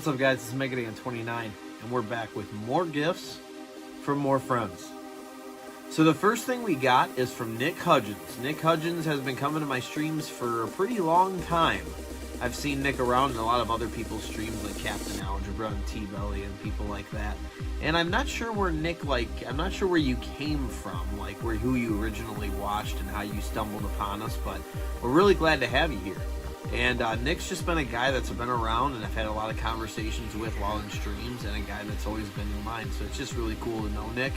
What's up, guys? This is Megadan29, and we're back with more gifts from more friends. So the first thing we got is from Nick Hudgens. Nick Hudgens has been coming to my streams for a pretty long time. I've seen Nick around in a lot of other people's streams, like Captain Algebra and T-Belly and people like that. And I'm not sure where Nick, I'm not sure where you came from, who you originally watched and how you stumbled upon us, but we're really glad to have you here. And Nick's just been a guy that's been around and I've had a lot of conversations with while in streams, and a guy that's always been in mine. So it's just really cool to know Nick.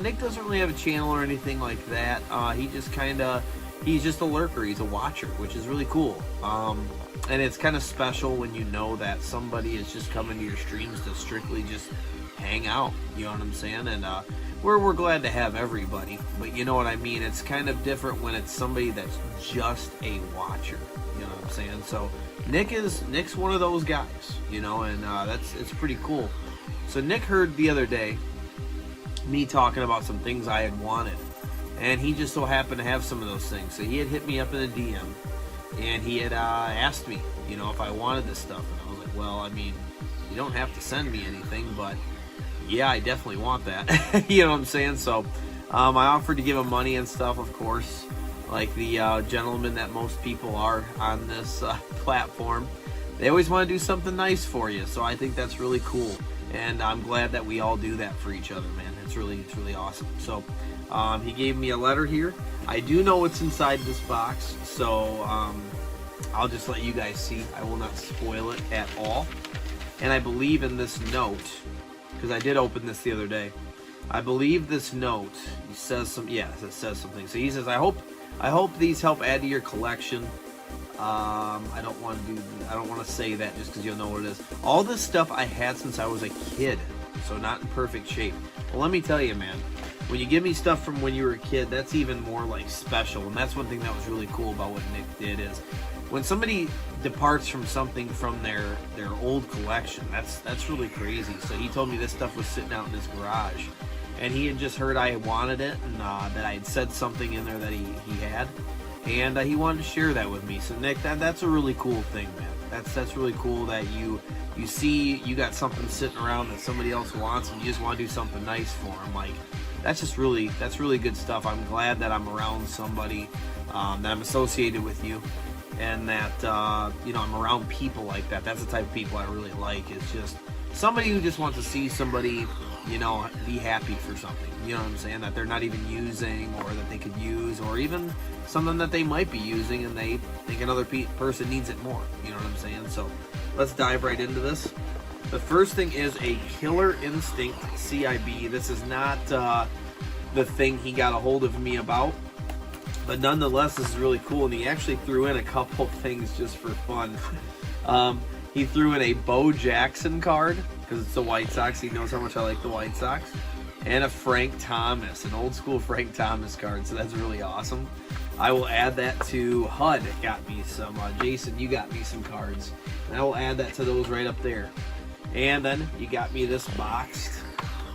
Nick doesn't really have a channel or anything like that. He's just a lurker. He's a watcher, which is really cool. And it's kind of special when you know that somebody is just coming to your streams to strictly just hang out. You know what I'm saying? And we're glad to have everybody, but you know what I mean? It's kind of different when it's somebody that's just a watcher. You know what I'm saying? So Nick's one of those guys, you know, and it's pretty cool. So Nick heard the other day me talking about some things I had wanted, and he just so happened to have some of those things. So he had hit me up in a DM, and he had asked me, you know, if I wanted this stuff, and I was like, well, I mean, you don't have to send me anything, but yeah, I definitely want that. You know what I'm saying? So I offered to give him money and stuff, of course, like the gentlemen that most people are on this platform. They always want to do something nice for you, so I think that's really cool, and I'm glad that we all do that for each other, man. It's really awesome. So he gave me a letter here. I do know what's inside this box, so I'll just let you guys see. I will not spoil it at all. And I believe in this note, because I did open this the other day. I believe this note says it says something. So he says, I hope these help add to your collection. I don't want to say that just because you'll know what it is. All this stuff I had since I was a kid, so not in perfect shape. Well, let me tell you, man, when you give me stuff from when you were a kid, that's even more like special. And that's one thing that was really cool about what Nick did, is when somebody departs from something from their old collection, that's really crazy. So he told me this stuff was sitting out in his garage, and he had just heard I wanted it, and that I had said something in there that he had, and he wanted to share that with me. So Nick, that's a really cool thing, man. That's really cool that you see you got something sitting around that somebody else wants, and you just want to do something nice for them. Like, that's really good stuff. I'm glad that I'm around somebody that I'm associated with you, and that you know, I'm around people like that. That's the type of people I really like. Is just somebody who just wants to see somebody, you know, be happy for something. You know what I'm saying? That they're not even using, or that they could use, or even something that they might be using and they think another person needs it more. You know what I'm saying? So let's dive right into this. The first thing is a Killer Instinct CIB. This is not the thing he got a hold of me about, but nonetheless, this is really cool. And he actually threw in a couple things just for fun. He threw in a Bo Jackson card, because it's the White Sox. He knows how much I like the White Sox. And a Frank Thomas, an old school Frank Thomas card. So that's really awesome. I will add that to HUD. Got me some. Jason, you got me some cards. And I will add that to those right up there. And then you got me this boxed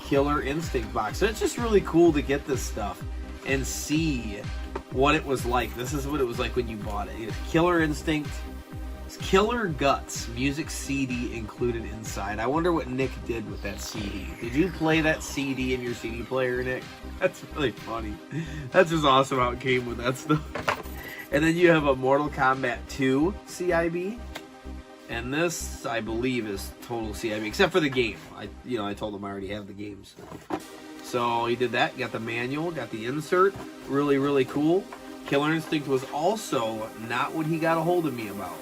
Killer Instinct box. So it's just really cool to get this stuff and see what it was like. This is what it was like when you bought it. It's Killer Instinct. Killer Guts music CD included inside. I wonder what Nick did with that CD. Did you play that CD in your CD player, Nick? That's really funny. That's just awesome how it came with that stuff. And then you have a Mortal Kombat 2 CIB. And this, I believe, is total CIB, except for the game. I told him I already have the games. So he did that. Got the manual, got the insert. Really cool. Killer Instinct was also not what he got a hold of me about.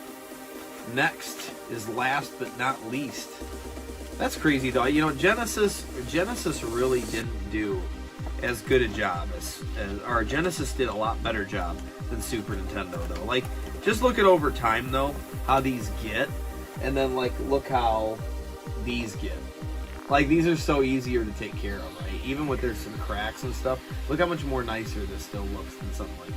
Next is last but not least. That's crazy though. You know, Genesis really didn't do as good a job or Genesis did a lot better job than Super Nintendo though. Like, just look at over time though, how these get, and then like look how these get. Like, these are so easier to take care of, right? Even with there's some cracks and stuff. Look how much more nicer this still looks than something like this.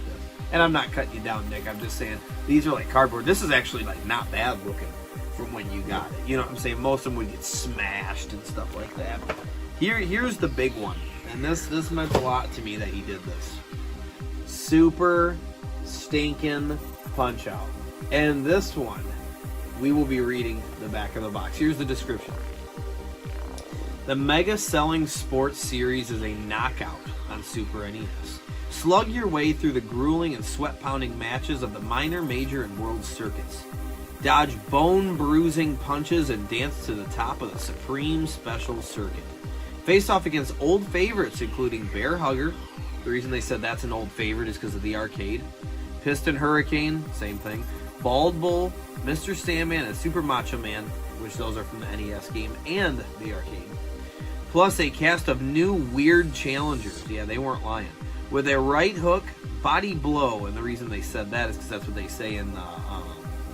And I'm not cutting you down, Nick. I'm just saying these are like cardboard. This is actually like not bad looking from when you got it. You know what I'm saying? Most of them would get smashed and stuff like that. Here's the big one, and this meant a lot to me that he did this. Super Stinking Punch Out, and this one we will be reading the back of the box. Here's the description. The mega selling sports series is a knockout on Super NES. Slug your way through the grueling and sweat-pounding matches of the minor, major, and world circuits. Dodge bone-bruising punches and dance to the top of the Supreme Special Circuit. Face off against old favorites including Bear Hugger. The reason they said that's an old favorite is because of the arcade. Piston Hurricane, same thing. Bald Bull, Mr. Sandman, and Super Macho Man, which those are from the NES game and the arcade. Plus a cast of new weird challengers. Yeah, they weren't lying. With a right hook, body blow, and the reason they said that is because that's what they say in the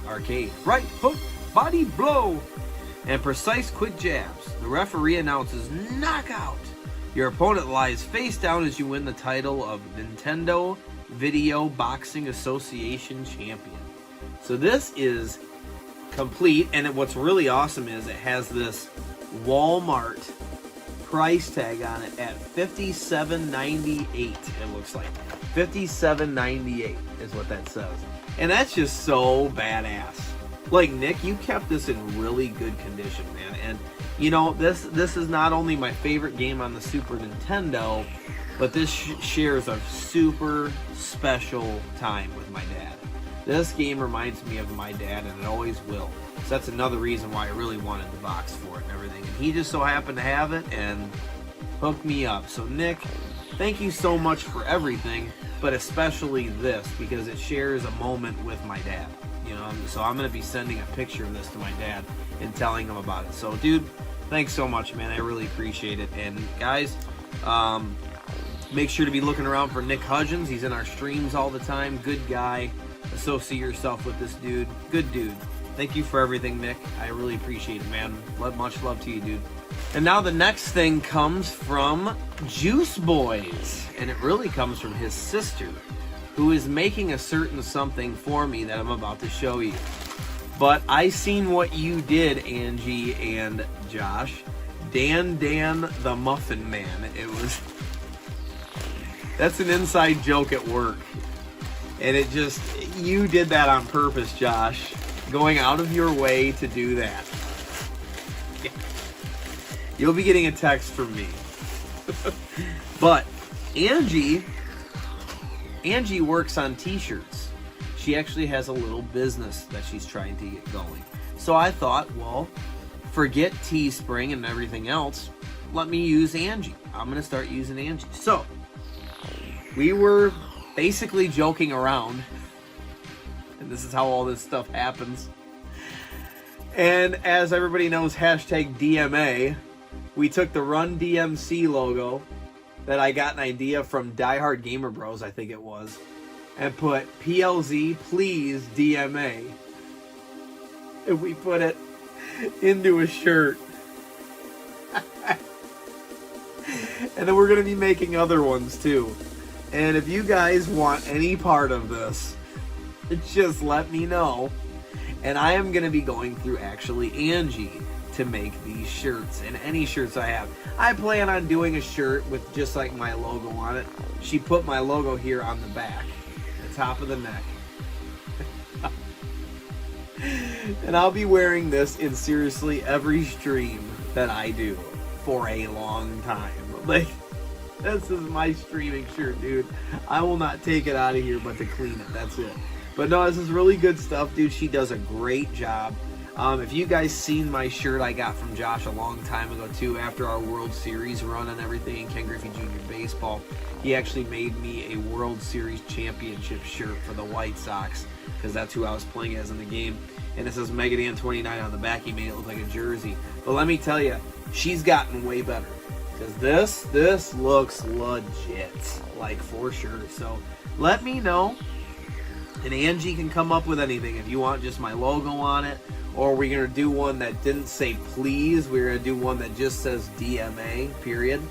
arcade. Right hook, body blow, and precise quick jabs. The referee announces knockout. Your opponent lies face down as you win the title of Nintendo Video Boxing Association Champion. So this is complete, and what's really awesome is it has this Walmart price tag on it at $57.98. It looks like $57.98 is what that says, and that's just so badass. Like, Nick, you kept this in really good condition, man. And you know, this is not only my favorite game on the Super Nintendo, but this shares a super special time with my dad. This game reminds me of my dad, and it always will. So that's another reason why I really wanted the box for it and everything. And he just so happened to have it and hooked me up. So Nick, thank you so much for everything, but especially this, because it shares a moment with my dad. You know, so I'm going to be sending a picture of this to my dad and telling him about it. So dude, thanks so much, man. I really appreciate it. And guys, make sure to be looking around for Nick Hudgens. He's in our streams all the time. Good guy. Associate yourself with this dude. Good dude. Thank you for everything, Nick. I really appreciate it, man. Much love to you, dude. And now the next thing comes from Juice Boys. And it really comes from his sister, who is making a certain something for me that I'm about to show you. But I seen what you did, Angie and Josh. Dan the Muffin Man. It was... That's an inside joke at work. And it just... You did that on purpose, Josh. Going out of your way to do that. You'll be getting a text from me. But Angie works on t-shirts. She actually has a little business that she's trying to get going. So I thought, well, forget Teespring and everything else. Let me use Angie. I'm going to start using Angie. So we were basically joking around. And this is how all this stuff happens. And as everybody knows, hashtag DMA, we took the Run DMC logo that I got an idea from Die Hard Gamer Bros, I think it was, and put PLZ, please DMA. And we put it into a shirt. And then we're going to be making other ones too. And if you guys want any part of this, just let me know. And I am going to be going through actually Angie to make these shirts and any shirts I have. I plan on doing a shirt with just like my logo on it. She put my logo here on the back, the top of the neck. And I'll be wearing this in seriously every stream that I do for a long time. Like, this is my streaming shirt, dude. I will not take it out of here but to clean it. That's it. But no, this is really good stuff, dude. She does a great job. If you guys seen my shirt I got from Josh a long time ago too, after our World Series run and everything in Ken Griffey Jr. Baseball, he actually made me a World Series championship shirt for the White Sox, because that's who I was playing as in the game. And it says Megadan 29 on the back. He made it look like a jersey. But let me tell you, she's gotten way better. Because this looks legit, like, for sure. So let me know. And Angie can come up with anything. If you want just my logo on it, or we're going to do one that didn't say please. We're going to do one that just says DMA, period.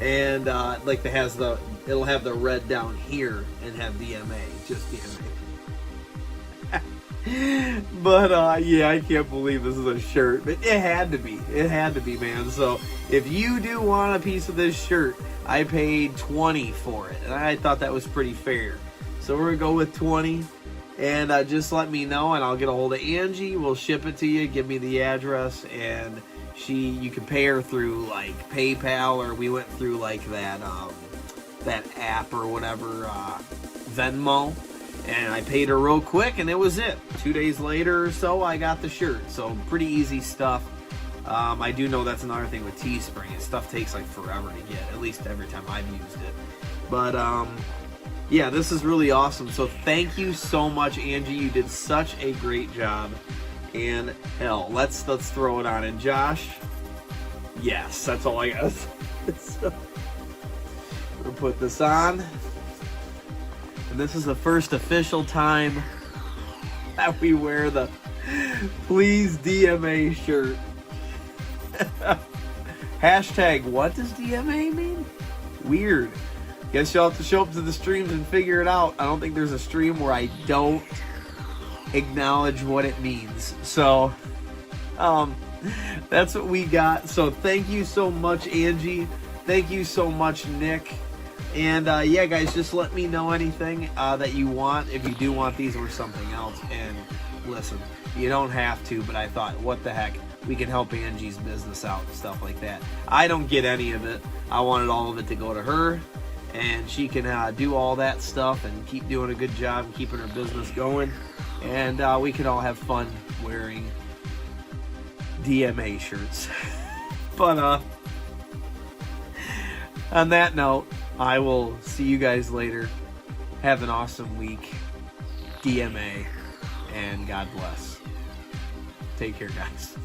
And like it has it'll have the red down here and have DMA, just DMA. But yeah, I can't believe this is a shirt. But it had to be. It had to be, man. So if you do want a piece of this shirt, I paid $20 for it. And I thought that was pretty fair. So we're going to go with 20. And just let me know, and I'll get a hold of Angie. We'll ship it to you. Give me the address, and you can pay her through like PayPal, or we went through like that app or whatever, Venmo. And I paid her real quick, and it was it. 2 days later or so, I got the shirt. So pretty easy stuff. I do know that's another thing with Teespring. Stuff takes like forever to get, at least every time I've used it. But yeah, this is really awesome. So thank you so much, Angie. You did such a great job. And hell, let's throw it on. And Josh, yes, that's all I got. So, we'll put this on. And this is the first official time that we wear the Please DMA shirt. Hashtag, what does DMA mean? Weird. Guess you'll have to show up to the streams and figure it out. I don't think there's a stream where I don't acknowledge what it means. So, that's what we got. So thank you so much, Angie. Thank you so much, Nick. And yeah, guys, just let me know anything that you want, if you do want these or something else. And listen, you don't have to, but I thought, what the heck, we can help Angie's business out and stuff like that. I don't get any of it. I wanted all of it to go to her, and she can do all that stuff and keep doing a good job and keeping her business going. And we can all have fun wearing DMA shirts. But on that note, I will see you guys later. Have an awesome week. DMA, and God bless. Take care, guys.